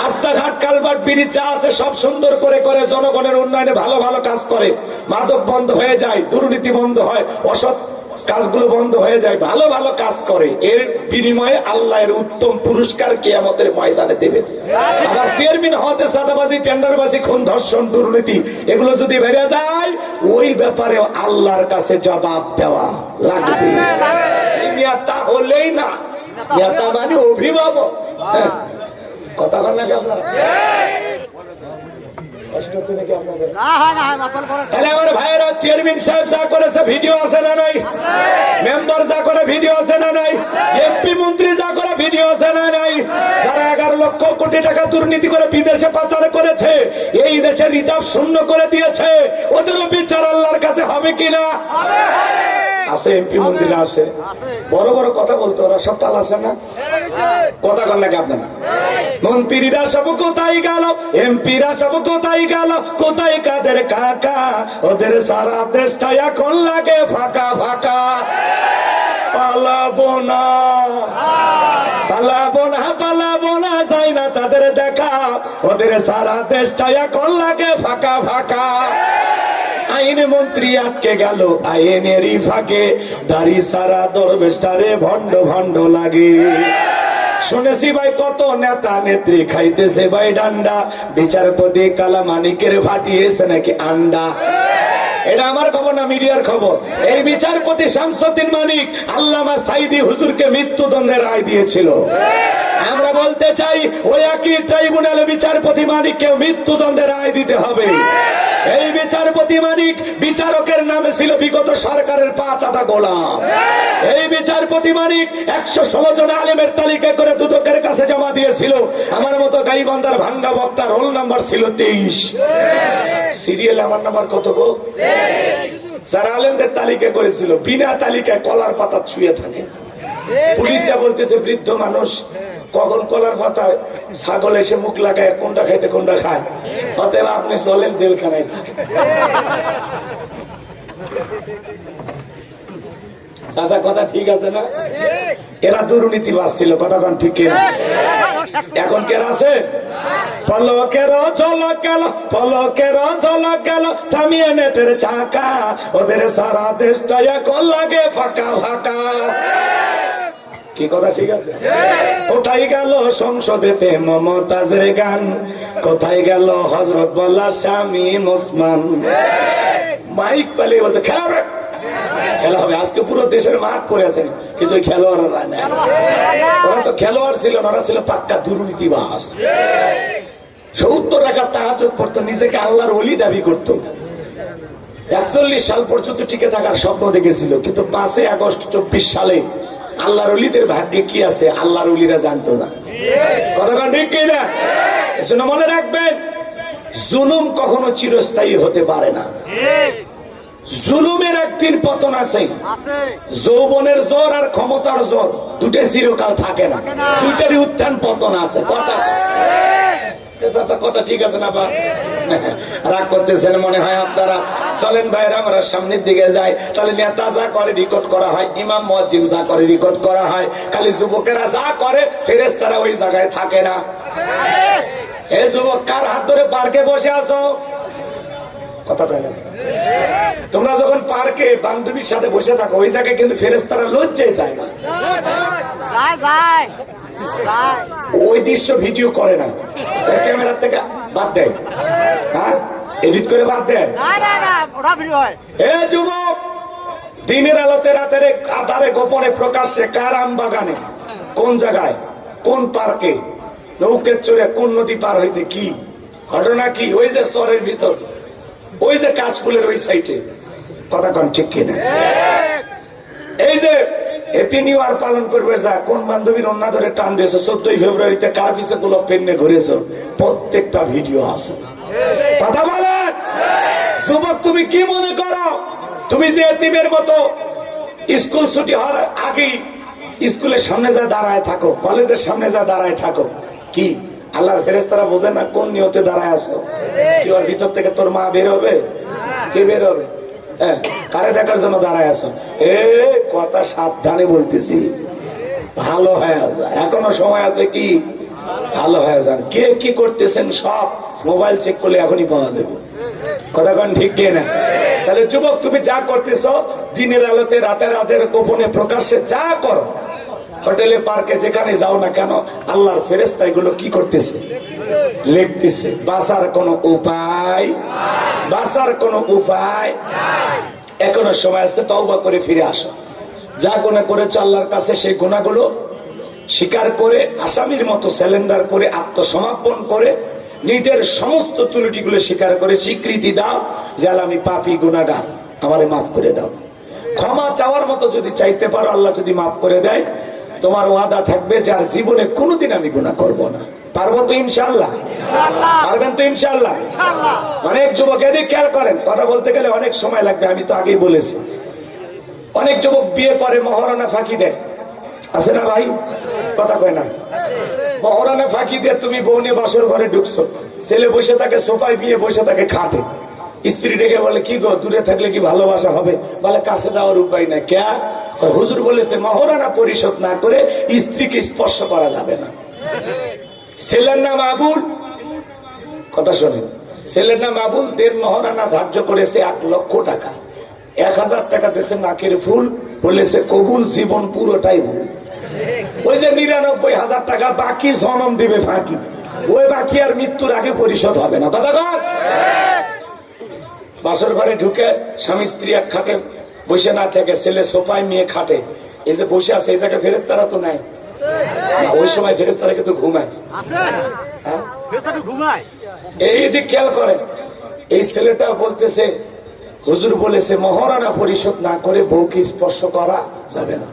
রাস্তাঘাট কালভার্ট ব্রিজ যা আছে সব সুন্দর করে করে, জনগণের উন্নয়নে ভালো ভালো কাজ করে, মাদক বন্ধ হয়ে যায়, দুর্নীতি বন্ধ হয়, অসৎ কাজগুলো বন্ধ হয়ে যায়, ভালো ভালো কাজ করে, এর বিনিময়ে আল্লাহ এর উত্তম পুরস্কার কিয়ামতের ময়দানে দেবেন। আবার চেয়ারম্যান হতে চাঁদাবাজি, টেন্ডারবাজি, খুন, ধর্ষণ, দুর্নীতি এগুলো যদি বেড়ে যায়, ওই ব্যাপারে আল্লাহর কাছে জবাব দেওয়া লাগবে। নেতা হলেই না, নেতা মানে অভিভাবক। কথা বল নাকি আপনারা? তাহলে আমার ভাইয়েরা, চেয়ারম্যান সাহেব যা করেছে ভিডিও আছে না নাই? মেম্বার যা করে ভিডিও আছে না নাই? এমপি মন্ত্রী যা করে ভিডিও আছে না নাই? যারা 11 লক্ষ কোটি টাকা দুর্নীতি করে বিদেশে পাচার করেছে, এই দেশে রিজার্ভ শূন্য করে দিয়েছে, ওদেরও বিচার আল্লাহর কাছে হবে কিনা? আছে, এমপি মন্ত্রী আছে, বড় বড় কথা বলতো, ওরা সব পাল আছে না? কথা কন নাকি আপনারা? মন্ত্রীরা সব কোথায় গেল, এমপিরা সব কোথায় গেল, কোথায় কাদের কাকা, ওদের সারা দেশটা এখন লাগে ফাঁকা ফাঁকা। পালাবো না, পালাবো না, পালাবো না, যাই না তাদের দেখা, ওদের সারা দেশটা এখন লাগে ফাঁকা ফাঁকা। আইন মন্ত্রী আটকে গেল আইনেরই ফাঁকে, দাড়ি সারা দরবেশটারে ভণ্ড ভণ্ড লাগে। শুনেছি ভাই কত নেতা নেত্রী খাইতেছে ভাই ডান্ডা, বিচারপতি কালা মানিকের ফাটিয়েছে নাকি আন্ডা। এটা আমার খবর না, মিডিয়ার খবর। এই বিচারপতি শামসুদ্দিন মানিক আল্লামা সাইদি হুজুরকে মৃত্যুদণ্ডের রায় দিয়েছিল। আমরা বলতে চাই, ওই একই ট্রাইব্যুনালে বিচারপতি মানিককে মৃত্যুদণ্ডের রায় দিতে হবে। এই বিচারপতি মানিক বিচারকের নামে ছিল বিগত সরকারের 5 আটা গোলাম। এই বিচারপতি মানিক 116 জন আলেমের তালিকা করে দুদকের কাছে জমা দিয়েছিল। আমার মতো গাইবান্ধার ভাঙ্গা বক্তা রোল নাম্বার ছিল 23, সিরিয়ালে আমার নাম্বার কত গো? যারা আলেমদের তালিকা করেছিল, বিনা তালিকায় কলার পাতা ছুঁয়ে থাকে। পুলিশ যা বলতেছে বৃদ্ধ মানুষ কখন কলার পাতায় ছাগল এসে মুখ লাগায় কোনটা খাইতে কোনটা খায়, অতএব আপনি চলেন জেলখানায় থাকেন। চাচা কথা ঠিক আছে না? এরা দুর্নীতিবাজ ছিল, কথা কোন ঠিক কিনা? এখন কে আছে? পলকের ঝলক গেল, পলকের ঝলক গেল, থামিয়ে নেটের চাকা, ওদের সারা দেশটা এখন লাগে ফাঁকা ফাঁকা। কি কথা ঠিক আছে? কোথায় গেল সংসদেতে মমতাজের গান, কোথায় গেল হযরত বলা স্বামী ওসমান? মাইক পালে বলতে খেলা খেলা হবে। আজকে পুরো দেশের মাঠ পড়ে আছেন, কিন্তু খেলোয়াড়রা নাই। ওরা তো খেলোয়াড় ছিল না, ওরা ছিল পাক্কা দুর্নীতিবাজ। 70 টাকা তাহাজ্জুদ পড়তো, নিজেকে আল্লাহর ওলি দাবি করতো। 41 সাল পর্যন্ত টিকে থাকার স্বপ্ন দেখেছিল, কিন্তু 5 আগস্ট 24 সালে আল্লাহর ওলিদের ভাগ্যে কি আছে আল্লাহর ওলিরা জানতো না। কথা ঠিক কিনা? এজন্য মনে রাখবেন, জুলুম কখনো চিরস্থায়ী হতে পারে না। জুলুমের একদিন পতন আছে। যৌবনের জোর আর ক্ষমতার জোর দুটো চিরকাল থাকে না, দুইটারই উত্থান পতন আছে। কথা ঠিক আছে না? রাগ করতেছেন মনে হয় আপনারা। চলেন ভাইরা আমরা সামনের দিকে যাই। তাহলে নেতা যা করে রেকর্ড করা হয়, ইমাম মুয়াজ্জিন যা করে রেকর্ড করা হয়, খালি যুবকেরা যা করে ফেরেশতারা ওই জায়গায় থাকে না। এই যুবক কার হাত ধরে পার্কে বসে আছো? কথা কয় না। তোমরা যখন পার্কে বান্ধবীর সাথে বসে থাকো, ওই জায়গায় কিন্তু ফেরেশতারা লজ্জায় যায় না, ওই দৃশ্য ভিডিও করে না, ক্যামেরা থেকে বাদ দেয়, হ্যাঁ এডিট করে বাদ দেয়। এ যুবক, দিনের আলোতে রাতের আধারে গোপনে প্রকাশ্যে কার আম বাগানে, কোন জায়গায়, কোন পার্কে, নৌকের চড়ে কোন নদী পার হইতে, কি ঘটনা কি? ওই যে শহরের ভিতর, ওই যে কাশফুলের ওই সাইডে। কথা কন ঠিক কিনা? এই যে হ্যাপি নিউ ইয়ার পালন করবে যা, কোন বান্ধবীর অন্য ধরে টান দিয়েছো, 14 ফেব্রুয়ারিতে কার পিছে গোলাপ পেন্নে ঘুরেছো, প্রত্যেকটা ভিডিও আছে। কথা বলেন যুবক, তুমি কি মনে করো তুমি যে এতিমের মতো স্কুল ছুটি হওয়ার আগেই স্কুলের সামনে যা দাঁড়ায় থাকো, কলেজের সামনে যা দাঁড়ায় থাকো, কি আল্লাহর ফেরেশতারা বোঝে না কোন নিয়তে দাঁড়ায় আসো? কি ওর ভিতর থেকে তোর মা বের হবে? কে বের হবে? কারে দেখার জন্য দাঁড়ায় আছো? কথা সাবধানে বলতেছি, ভালো হয়ে যায়, এখনো সময় আছে, কি ভালো হয়ে যান। কে কি করতেছেন সব মোবাইল চেক করলে এখনই পাওয়া যাবে। কথা কোন ঠিক কিনা? তাহলে যুবক, তুমি যা করতেছো দিনের আলোতে রাতের রাতের গোপনে প্রকাশ্যে যা করো, হোটেলে পার্কে যেখানে যাও না কেন, আল্লাহর ফেরেশতা এগুলো কি করতেছে? লিখতেছে। বাঁচার কোনো উপায়, বাঁচার কোনো উপায় এখনো সময় আছে। তওবা করে ফিরে আসো। যা গুনাহ করেছো আল্লাহর কাছে সেই গুনাহগুলো স্বীকার করে, আসামির মতো স্যালেন্ডার করে, আত্মসমর্পণ করে, নিজের সমস্ত ত্রুটিগুলো স্বীকার করে স্বীকৃতি দাও যে আমি পাপী গুনাহগার, আমারে মাফ করে দাও। ক্ষমা চাওয়ার মতো যদি চাইতে পারো, আল্লাহ যদি মাফ করে দেয়, তোমার ওয়াদা থাকবে যে আর জীবনে কোনোদিন আমি গুনাহ করব না। পারবো তো ইনশাআল্লাহ? পারবেন তো ইনশাআল্লাহ? অনেক যুবক এদিকে খেয়াল করেন, কথা বলতে গেলে অনেক সময় লাগবে, আমি তো আগেই বলেছি। অনেক যুবক বিয়ে করে মহারণা ফাঁকি দেয়, আছে না ভাই? কথা কয় না? মহারণা ফাঁকি দিয়ে তুমি বউ নিয়ে বাসর ঘরে ঢুকছো, ছেলে বসে থাকে সোফায়, বিয়ে বসে থাকে খাটে। স্ত্রী ডেকে বলে, কি গো দূরে থাকলে কি ভালোবাসা হবে? বলে কাছে যাওয়ার উপায় নাই। কে? হুজুর বলেছে মহারণা পরিশোধ না করে স্ত্রীকে স্পর্শ করা যাবে না। ছেলের নাম আবুল, কথা শোনেন, ছেলের নাম আবুল, 1.5 মহারণা ধার্য করেছে 1 লক্ষ টাকা। 1000 টাকা দেশে নাকের ফুল, বলেছে কবুল, জীবন পুরোটাই ভুল। ওই যে 99,000 টাকা বাকি জনম দিবে ফাঁকি, ওই বাকি আর মৃত্যুর আগে পরিশোধ হবে না। কথা কর। বাসর ঘরে ঢুকে স্বামী স্ত্রী এক খাটে বসে না থেকে, ছেলে সোফায়, মেয়ে খাটে, এই যে বসে আছে, এই জায়গায় ফেরেশতারা তো নাই। ওই সময় ফেরেশতারা কিন্তু ঘুমায়। এই দিক খেয়াল করেন। এই ছেলেটা বলতেছে, হুজুর বলেছে মহারণা পরিশোধ না করে বউকে স্পর্শ করা যাবে না।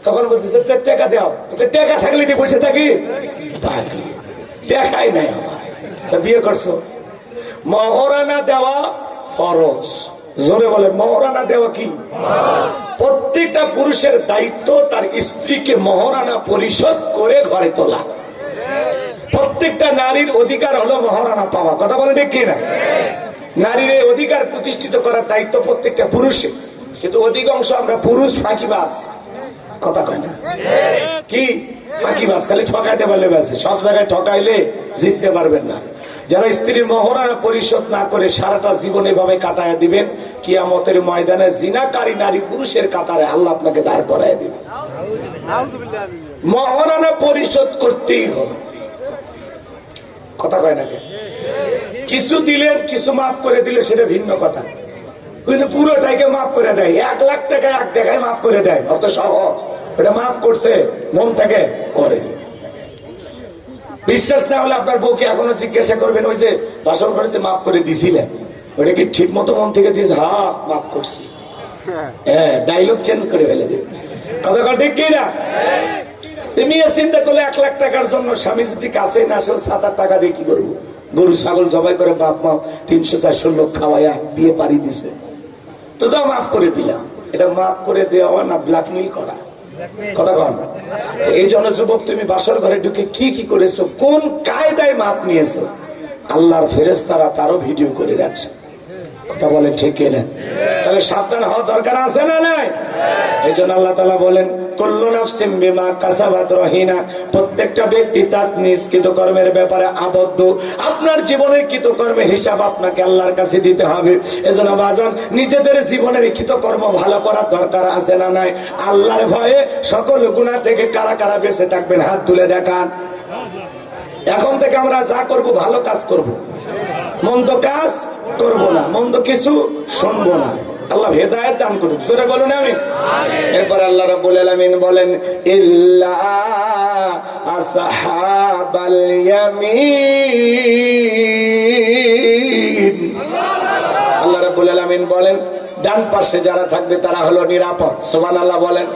তখন বলতেছে টাকা দাও। তোকে টাকা থাকলে বসে থাকি? টাকাই নাই আমার, বিয়ে করছো। মহারণা দেওয়া ফরজ, জোরে বলেন, মহারানা দেওয়া কি? প্রত্যেকটা পুরুষের দায়িত্ব তার স্ত্রীকে মহারানা পরিশোধ করে ঘরে তোলা। প্রত্যেকটা নারীর অধিকার হলো মহারানা পাওয়া। কথা বলে ঠিক কিনা? নারীর এই অধিকার প্রতিষ্ঠিত করার দায়িত্ব প্রত্যেকটা পুরুষের। কিন্তু অধিকাংশ আমরা পুরুষ ফাঁকিবাজ। কথা কয় না কি? ফাঁকিবাজ, খালি ঠকাইতে পারলে ব্যাস, সব জায়গায় ঠকাইলে জিততে পারবেন না। যারা স্ত্রীর মহারানা পরিশোধ না করে সারাটা জীবন এভাবে কাটায় দিবেন, কিয়ামতের ময়দানে জিনাকারী নারী পুরুষের কাতারে আল্লাহ আপনাকে দাঁড় করায় দিবেন। মহারানা পরিশোধ করতেই হবে। কথা কয় না? কিছু দিলেন, কিছু মাফ করে দিলে সেটা ভিন্ন কথা, কিন্তু পুরোটাকে মাফ করে দেয়। 1 লাখ টাকা এক দেখায় মাফ করে দেয়, অত সহজ। ওটা মাফ করছে, মন থেকে করেনি। বিশ্বাস না হলে আপনার বউকে এখনো জিজ্ঞাসা করবেন, ওই যে বাসন করেছে মাফ করে দিছিলেন, ওটা কি ঠিক মতো মন থেকে দিয়েছে? হ্যাঁ মাফ করছি। হ্যাঁ, ডায়লগ চেঞ্জ করে ফেলে যে কথা ঠিক কি না? তুমি চিন্তা করলে 1 লাখ টাকার জন্য স্বামী যদি কাছে না আসে, 7-8 টাকা দিয়ে কি করবো? গরু ছাগল জবাই করে বাপ মা 300-400 লোক খাওয়াইয়া বিয়ে পাড়ি দিছে, তো যাও মাফ করে দিলাম। এটা মাফ করে দেওয়া না ব্ল্যাকমেইল করা। কথা কন? এই জন্য যুবক, তুমি বাসর ঘরে ঢুকে কি কি করেছো, কোন কায়দায় মাপ নিয়েছো, আল্লাহর ফেরেশতারা তারও ভিডিও করে রাখছে। কথা বলেন ঠিক না? তাহলে সাবধান হওয়া দরকার আছে না নাই? এই জন্য আল্লাহ তাআলা বলেন, কুল্লু নাফসিন বিমা কাসাবাত রহিনা, প্রত্যেকটা ব্যক্তি তার নিজ কৃতকর্মের ব্যাপারে আবদ্ধ। আপনার জীবনের কৃতকর্মের হিসাব আপনাকে আল্লাহর কাছে দিতে হবে। এজন্য বাজান, নিজেদের জীবনের কৃতকর্ম ভালো করার দরকার আছে না নাই? আল্লাহর ভয়ে সকল গুনাহ থেকে কারা কারা বেঁচে থাকবেন, হাত তুলে দেখান। এখন থেকে আমরা যা করব ভালো কাজ করব, মন্দ কাজ করব না, মন্দ কিছু শুনবো না। আল্লাহ হেদায়েত দান করুন, সূরা বলুন আমিন। এরপর আল্লাহ রাব্বুল আলামিন বলেন, ইল্লা আসহাবাল ইয়ামিন। আল্লাহ রাব্বুল আলামিন বলেন, ডান পাশে যারা থাকবে তারা হলো নিরাপদ। সুবহানাল্লাহ বলেন।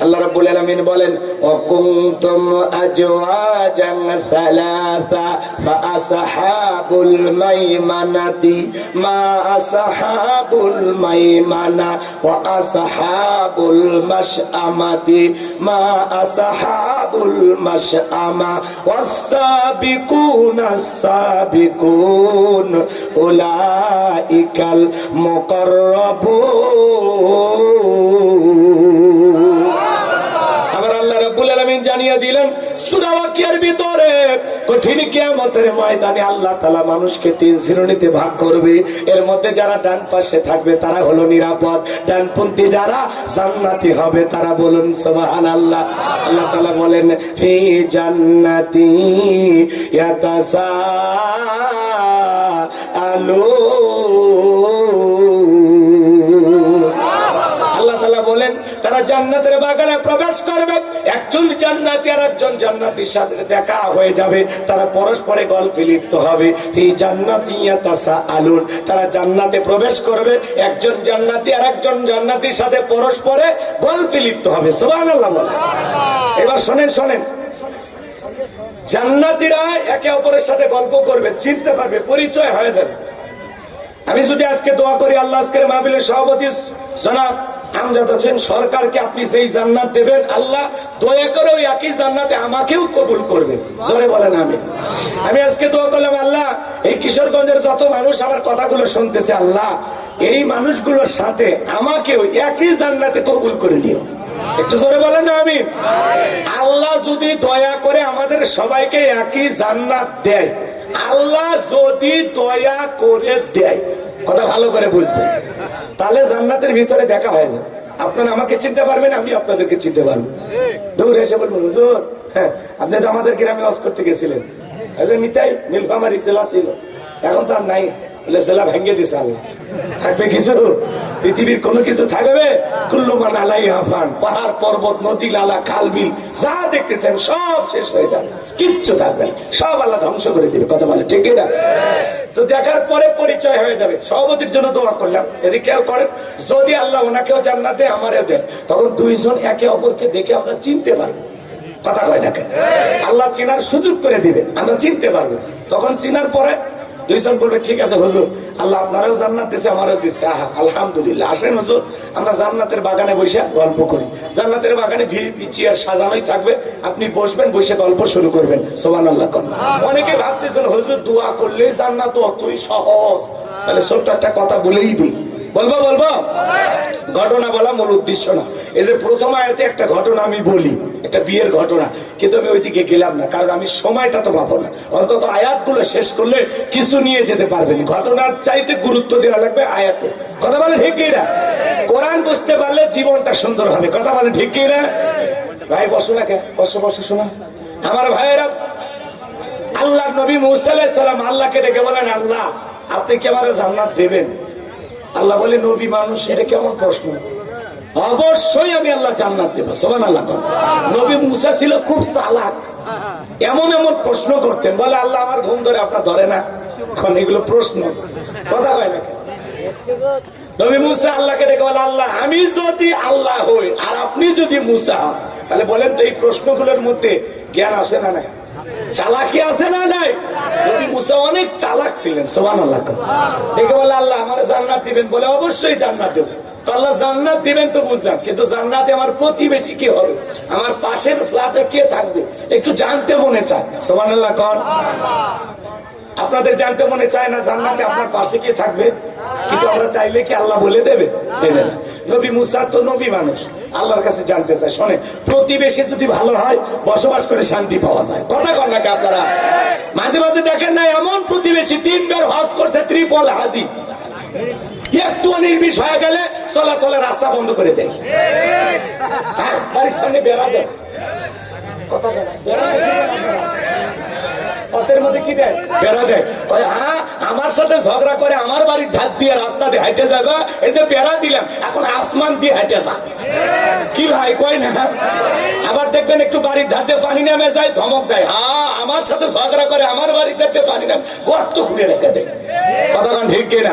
আল্লাহ রাব্বুল আলামিন বলেন, ওয়াকুনতুম আজওয়াজান সালাসা ফাআসহাবুল মাইমানাতি মা আসহাবুল মাইমানা ওয়া আসহাবুল মাশআমাতি মা আসহাবুল মাশআমা ওয়াস-সাবিকুনাস সাবিকুন উলাইকাল মুকাররাবুন। জানিয়ে দিলেন সূরা ওয়াকিয়ার ভিতরে, কঠিন কিয়ামতের ময়দানে আল্লাহ তাআলা মানুষকে 3 শ্রেণীতে ভাগ করবে। এর মধ্যে যারা ডান পাশে থাকবে তারা হলো নিরাপদ, ডানপন্থী যারা জান্নাতি হবে তারা বলুন সুবহানাল্লাহ। আল্লাহ তাআলা বলেন, ফি জান্নাতি ইয়াতাসাআলুন। আল্লাহ তাআলা বলেন, তারা জান্নাতের বাগানে প্রবেশ করবে, একজন জান্নাতি আর একজন জান্নাতীর সাথে দেখা হয়ে যাবে, তারা পরস্পরে গল্পে লিপ্ত হবে। ফি জান্নাতি ইয়াতাসাআলুন, তারা জান্নাতে প্রবেশ করবে, একজন জান্নাতি আর একজন জান্নাতীর সাথে পরস্পরে গল্পে লিপ্ত হবে। সুবহানাল্লাহ বলেন। এবার শুনেন, জান্নাতীরা একে অপরের সাথে গল্প করবে, চিনতে পারবে, পরিচয় হয়ে যাবে। আমি যদি আজকে দোয়া করি, আল্লাহ আজকের মাহফিলের সভাপতি জনাব আমজাদ হোসেন সরকারকে আপনি সেই জান্নাত দেবেন, আল্লাহ দয়া করে ওই একই জান্নাতে আমাকেও কবুল করবেন। জোরে বলেন আমিন। আমি আজকে দোয়া করলাম, আল্লাহ এই কিশোরগঞ্জের যত মানুষ আমার কথাগুলো শুনতেছে, আল্লাহ এই মানুষগুলোর সাথে আমাকেও একই জান্নাতে কবুল করে নিও। একটু জোরে বলেন না আমিন। আল্লাহ যদি দয়া করে আমাদের সবাইকে একই জান্নাত দেয়, আল্লাহ যদি দয়া করে দেয়, কথা ভালো করে বুঝবেন, তাহলে জান্নাতের ভিতরে দেখা হয়ে যাবে। আপনারা আমাকে চিনতে পারবেন, আমি আপনাদেরকে চিনতে পারবো। দৌড়ে এসে বলবো, হুজুর হ্যাঁ আপনি তো আমাদের গ্রামে ওয়াজ করতে গেছিলেন, নিতাই নীলফামারী জেলা ছিল, এখন তো আর নাই, জেলা ভেঙে দিছে আল্লাহ। থাকবে কিছু? পৃথিবীর কোনো কিছু থাকবে? কুল্লু মান আলাইহা ফান, পাহাড় পর্বত নদী নালা খাল বিল যা দেখতেছেন সব শেষ হয়ে যাবে, কিচ্ছু থাকবে না, সব আল্লাহ ধ্বংস করে দিবে। কথা বলে ঠিক না? তো দেখার পরে পরিচয় হয়ে যাবে। সভাপতির জন্য দোয়া করলাম, যদি কেউ করেন, যদি আল্লাহ ওনাকেও জান্নাত দেয় আমারও দেয়, তখন দুইজন একে অপরকে দেখে আমরা চিনতে পারবো। কথা কয় না? আল্লাহ চেনার সুযোগ করে দিবেন, আমরা চিনতে পারবো। তখন চিনার পরে দুইজন বলবে ঠিক আছে হুজুর, আল্লাহ আপনারাও জান্নাত দিছে, আমারও দিছে, আহা আলহামদুলিল্লাহ, আসেন হুজুর আমরা জান্নাতের বাগানে বসে গল্প করি। জান্নাতের বাগানে ভিপি চেয়ার সাজানোই থাকবে, আপনি বসবেন, বসে গল্প শুরু করবেন। সুবহানাল্লাহ। অনেকে ভাবতেছেন হুজুর দোয়া করলে জান্নাত অতই সহজ, তাহলে ছোট্ট একটা কথা বলেই দিই। বলবো ঘটনা বলা মূল উদ্দেশ্য না। এই যে প্রথম আয়াতে একটা ঘটনা আমি বলি, একটা বিয়ের ঘটনা, কিন্তু আমি ওইদিকে গেলাম না, কারণ আমি সময়টা তো পাবো না। অন্তত আয়াতগুলো শেষ করলে কিছু নিয়ে যেতে পারবেন। ঘটনার চাইতে গুরুত্ব দেওয়া লাগবে আয়াতে। কথা বলে ঠিক কিনা? কোরআন বুঝতে পারলে জীবনটা সুন্দর হবে। কথা বলে ঠিক কিনা? ভাই বসো না, কে বসো শোনা আমার ভাইয়েরা। আল্লাহ নবী মুসা আলাইহিস সালাম আল্লাহকে ডেকে বলেন, আল্লাহ আপনি কি আমারে জান্নাত দেবেন? আল্লাহ বলে, নবী মানুষ, এটা কেমন প্রশ্ন? অবশ্যই আমি আল্লাহ জান্নাত দেব। সুবহানাল্লাহ। নবী মুসা ছিল খুব চালাক, এমন প্রশ্ন করতেন, বলে আল্লাহ আমার ঘুম ধরে, আপনার ধরে না? এগুলো প্রশ্ন, কথা হয় না। নবী মুসা আল্লাহকে ডেকে বলে, আল্লাহ আমি যদি আল্লাহ হই আর আপনি যদি মুসা হন, তাহলে বলেন তো এই প্রশ্নগুলোর মধ্যে জ্ঞান আছে না নাই? চালাকি আছে না নাই? নবী মুসা অনেক চালাক ছিলেন। সুবহানাল্লাহ। ডেকে বলে, আল্লাহ আমার জান্নাত দিবেন? বলে অবশ্যই জান্নাত দেব। তো আল্লাহ জান্নাত দিবেন তো বুঝলাম, কিন্তু জান্নাতে আমার প্রতিবেশী কে হবে, আমার পাশের ফ্ল্যাটে কে থাকবে, একটু জানতে মনে চায়। সুবহানাল্লাহ। আপনাদের জানতে মনে চায় না জান্নাতে আপনার পাশে কে থাকবে? কিন্তু আমরা চাইলে কি আল্লাহ বলে দেবে? দেবে না। নবী মুসা তো নবী মানুষ, আল্লাহর কাছে জানতে চায়, শোনে প্রতিবেশী যদি ভালো হয় বসবাস করে শান্তি পাওয়া যায়। কথা কন নাকি আপনারা? মাঝে মাঝে দেখেন না এমন প্রতিবেশী 3 বার হজ করছে, ত্রিপল হাজি, একটু নির্বিষ হয়ে গেলে চলাচলের রাস্তা বন্ধ করে দেয়, বাড়ির সামনে বেড়া দেয়। কথা পথের মধ্যে কি দেয়? বেড়া দেয়। আমার সাথে ঝগড়া করে আমার বাড়ির ধার দিয়ে রাস্তা দিয়ে হাইটে যাবে, এই যে বেড়া দিলাম এখন আসমান দিয়ে হাইটে যা। কি ভাই কয় না? আবার দেখবেন একটু বাড়ির ধার দিয়ে পানি নামে যায়, ধমক দেয়, আমার সাথে ঝগড়া করে আমার বাড়ির ধার দিয়ে পানি নামে গর্ত খুঁড়ে রেখে দেয়। কথা ঠিক কিনা?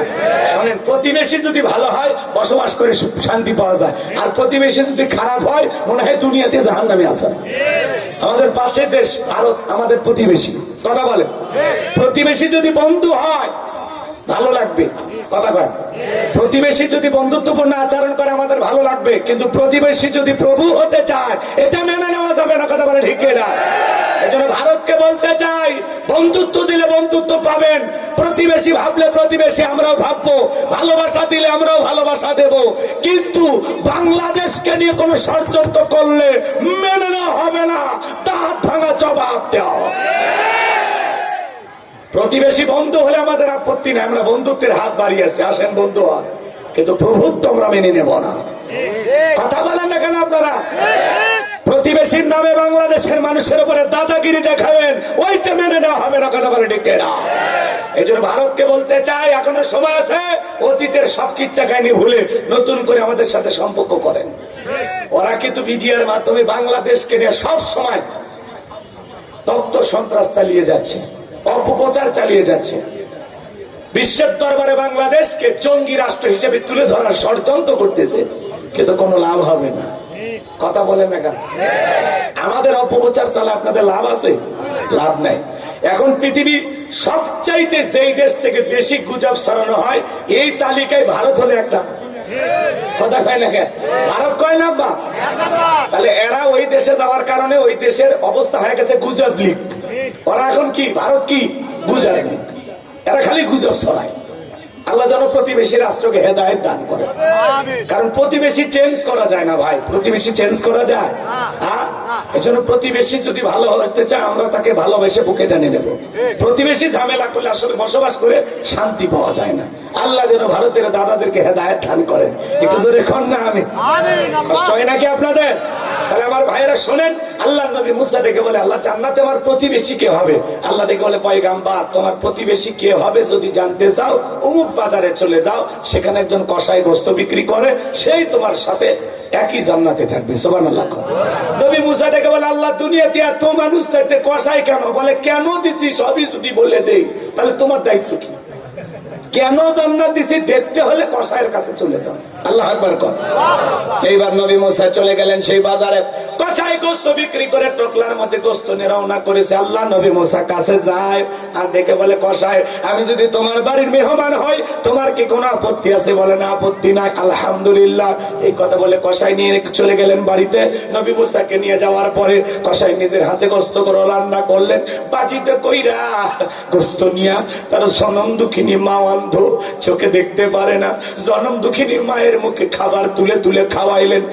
শোনেন, প্রতিবেশী যদি ভালো হয় বসবাস করে শান্তি পাওয়া যায়, আর প্রতিবেশী যদি খারাপ হয় মনে হয় দুনিয়াতে জাহান্নামে আছে। আমাদের পাশের দেশ ভারত আমাদের প্রতিবেশী। কথা বলে, প্রতিবেশী যদি বন্ধু হয় ভালো লাগবে। কথা কয়, প্রতিবেশী যদি বন্ধুত্বপূর্ণ আচরণ করে আমাদের ভালো লাগবে, কিন্তু প্রতিবেশী যদি প্রভু হতে চায় এটা মেনে নেওয়া যাবে না। কথা বলে ঠিক কিনা? এজন্য ভারতকে বলতে চাই, বন্ধুত্ব দিলে বন্ধুত্ব পাবেন, প্রতিবেশী ভাবলে প্রতিবেশী আমরাও ভাববো, ভালোবাসা দিলে আমরাও ভালোবাসা দেব, কিন্তু বাংলাদেশকে নিয়ে কোন ষড়যন্ত্র করলে মেনে নেওয়া হবে না, দাঁত ভাঙা জবাব দেওয়া। প্রতিবেশী বন্ধু হলে আমাদের আপত্তি নেই, আমরা বন্ধুত্বের হাত বাড়িয়েছি, আসেন বন্ধু হয়, কিন্তু প্রভুত্ব আমরা মেনে নেব না। কথা বলেন না কেন আপনারা? প্রতিবেশীর নামে বাংলাদেশের মানুষের উপরে দাদাগিরি দেখাবেন, ওইটা মেনে নেওয়া হবে না। কথা বলে ঠিক না? এই জন্য ভারতকে বলতে চাই, এখনো সময় আছে, অতীতের সব কিচ্ছা কাহিনী ভুলে নতুন করে আমাদের সাথে সম্পর্ক করেন। ওরা কিন্তু মিডিয়ার মাধ্যমে বাংলাদেশকে নিয়ে সব সময় তত্ত্ব সন্ত্রাস চালিয়ে যাচ্ছে, অপপ্রচার চালিয়ে যাচ্ছে, বিশ্বের দরবারে বাংলাদেশকে জঙ্গি রাষ্ট্র হিসেবে তুলে ধরার ষড়যন্ত্র করতেছে, কিন্তু কোনো লাভ হবে না। কথা বলেন না কেন? আমাদের অপপ্রচার চালে আপনাদের লাভ আছে? লাভ নাই। এখন পৃথিবী সবচাইতে যেই দেশ থেকে বেশি গুজব ছড়ানো হয় এই তালিকায় ভারত হলে একটা। কথা কয় না কেন? ভারত কয় না বা? তাহলে এরা ওই দেশে যাওয়ার কারণে ওই দেশের অবস্থা হয়ে গেছে গুজব লীগ। ওরা এখন কি? ভারত কি? গুজব লীগ। এরা খালি গুজব ছড়ায়। আল্লাহ যেন প্রতিবেশী রাষ্ট্রকে হেদায়েত দান করে, কারণ প্রতিবেশী চেঞ্জ করা যায় না ভাই। প্রতিবেশী চেঞ্জ করা যায়? এজন্য প্রতিবেশী যদি ভালো হতে চায় আমরা তাকে ভালোবেসে বুকে টেনে নেব। প্রতিবেশী ঝামেলা করলে আসলে বসবাস করে শান্তি পাওয়া যায় না। আল্লাহ যেন ভারতের দাদাদেরকে হেদায়েত দান করেন। একটু জোরে খন না আমি? কষ্ট হয় নাকি আপনাদের? তাহলে আমার ভাইয়েরা শোনেন, আল্লাহ নবী মুসা ডেকে বলে, আল্লাহ জান্নাতে আমার প্রতিবেশী কে হবে? আল্লাহ ডেকে বলে, পয়গাম্বার তোমার প্রতিবেশী কে হবে যদি জানতে চাও অমুক বাজারে চলে যাও, সেখানে একজন কসাই গোস্ত বিক্রি করে, সেই তোমার সাথে একই জান্নাতে থাকবে। সুবহানাল্লাহ। নবী মুসা ডেকে বলে, আল্লাহ দুনিয়াতে এত মানুষ থাকতে কসাই কেন? বলে, কেন দিছি সবই যদি বলে দেই তাহলে তোমার দায়িত্ব কি? কেন জান্নাত দিছি দেখতে হলে কসাইয়ের কাছে চলে যাও। আল্লাহু আকবার কর। এইবার নবী মুসা চলে গেলেন সেই বাজারে, কসাই গোস্ত বিক্রি করে চকলার মধ্যে গোস্ত নিয়ে রওনা করেছে। আল্লাহ নবী মুসা কাছে যায় আর ডেকে বলে, কসাই আমি যদি তোমার বাড়ির মেহমান হই তোমার কি কোনো আপত্তি আছে? বলে না, আপত্তি নাই, আলহামদুলিল্লাহ। এই কথা বলে কসাই নিয়ে চলে গেলেন বাড়িতে। নবী মুসাকে নিয়ে যাওয়ার পরে কসাই নিজের হাতে গোস্ত করে রান্না করলেন, বাটিতে কইরা গোস্ত নিয়া তার জনম দুঃখিনী মা অন্ধ, চোখে দেখতে পারে না, জনম দুঃখিনী মায়ের মুখে খাবার তুলে তুলে খাওয়াইলেন।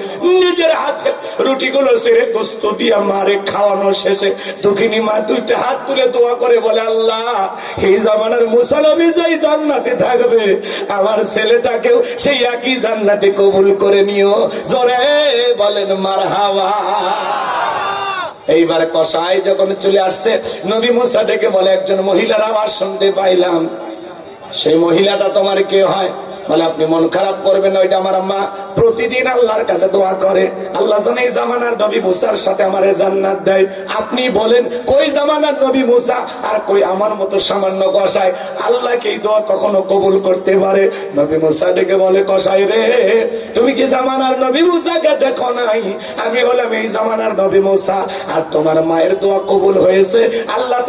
নিজের হাতে রুটিগুলো ছেড়ে গোস্ত দিয়া মারে খাওয়ানো শেষে দুঃখিনী মা দুইটা হাত তুলে দোয়া করে বলে, আল্লাহ এই জামানার মুসা নবী যেই জান্নাতে থাকবে আমার ছেলেটাকেও সেই একই জান্নাতে কবুল করে নিও। জোরে বলেন মারহাবা। এইবার কসাই যখন চলে আসছে, নবী মুসা ডেকে বলে, একজন মহিলার আওয়াজ শুনতে পাইলাম, সেই মহিলাটা তোমার কে হয়? বলে, আপনি মন খারাপ করবেন না, ওইটা আমার আম্মা প্রতিদিন আল্লাহর কাছে দোয়া করে, আল্লাহ যেন এই জামানার নবী মুসার সাথে আমারে জান্নাত দেয়। আপনি বলেন কই জামানার নবী মুসা আর কই আমার মতো সামান্য কসাই, আল্লাহকে এই দোয়া কখনো কবুল করতে পারে? নবী মুসা ডেকে বলে, কসাই রে তুমি কি জামানার নবী মুসাকে দেখো নাই? আমি হলাম এই জামানার নবী মুসা, আর তোমার মায়ের দোয়া কবুল হয়েছে। আল্লাহ